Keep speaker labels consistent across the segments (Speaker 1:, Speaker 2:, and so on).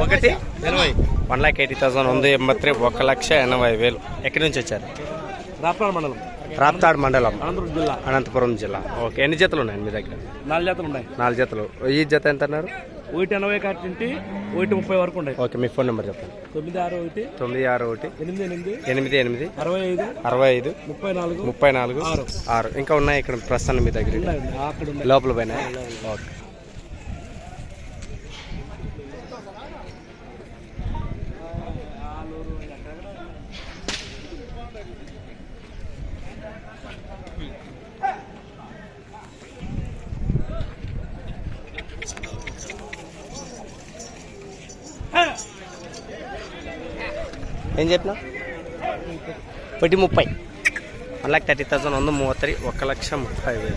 Speaker 1: ఒకటి 1,80,000 ఉంది. 1,80,000. ఎక్కడి నుంచి వచ్చారు? రాప్తాడ్ మండలం అనంతపురం జిల్లా. ఓకే, ఎన్ని జతలు ఉన్నాయి మీ దగ్గర?
Speaker 2: 4 జతలు ఉన్నాయి.
Speaker 1: 4 జతలు. ఈ జత ఎంత అన్నారు?
Speaker 2: 180 కాటి 130 వరకు ఉన్నాయి.
Speaker 1: ఓకే, మీ ఫోన్ నెంబర్ చెప్పండి.
Speaker 2: 961
Speaker 1: 88
Speaker 2: 65
Speaker 1: 34 6. ఇంకా ఉన్నాయి ఇక్కడ ప్రస్తుతాన్ని మీ దగ్గర లోపల పైన? ఓకే. ఏం చెప్పినా? 130. 1,30,000 ఉంది. 1,30,000.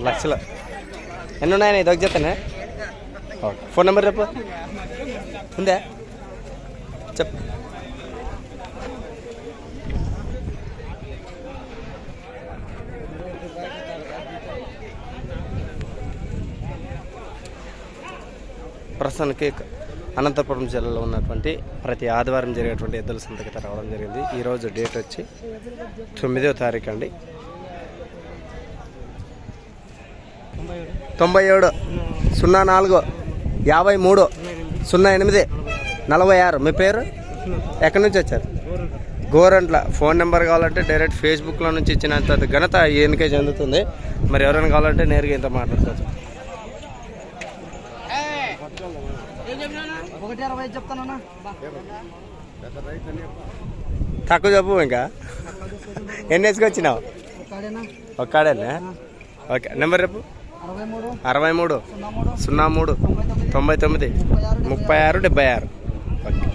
Speaker 1: లక్షలు. ఎన్ని ఉన్నాయని ఇదొక చెప్తానే. ఓకే, ఫోన్ నెంబర్ చెప్పు. ఉందా చెప్పు. ప్రస్తుతానికి అనంతపురం జిల్లాలో ఉన్నటువంటి ప్రతి ఆదివారం జరిగేటువంటి ఎద్దుల సంతకి రావడం జరిగింది. ఈరోజు డేట్ వచ్చి 9వ తారీఖు అండి. 97 04 53 08 46. మీ పేరు? ఎక్కడి నుంచి వచ్చారు? గోరంట్ల. ఫోన్ నెంబర్ కావాలంటే డైరెక్ట్ ఫేస్బుక్లో నుంచి ఇచ్చినంత ఘనత ఈయనకే చెందుతుంది. మరి ఎవరైనా కావాలంటే నేరుగా ఇంత మాట్లాడుకోవచ్చు. తక్కువ చెప్పు. ఇంకా ఎన్ని వేసుకొచ్చినావు? ఒక్కడేనా? ఓకే, నెంబర్ రేపు 63 03 99 36 76. ఓకే,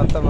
Speaker 1: మొత్తం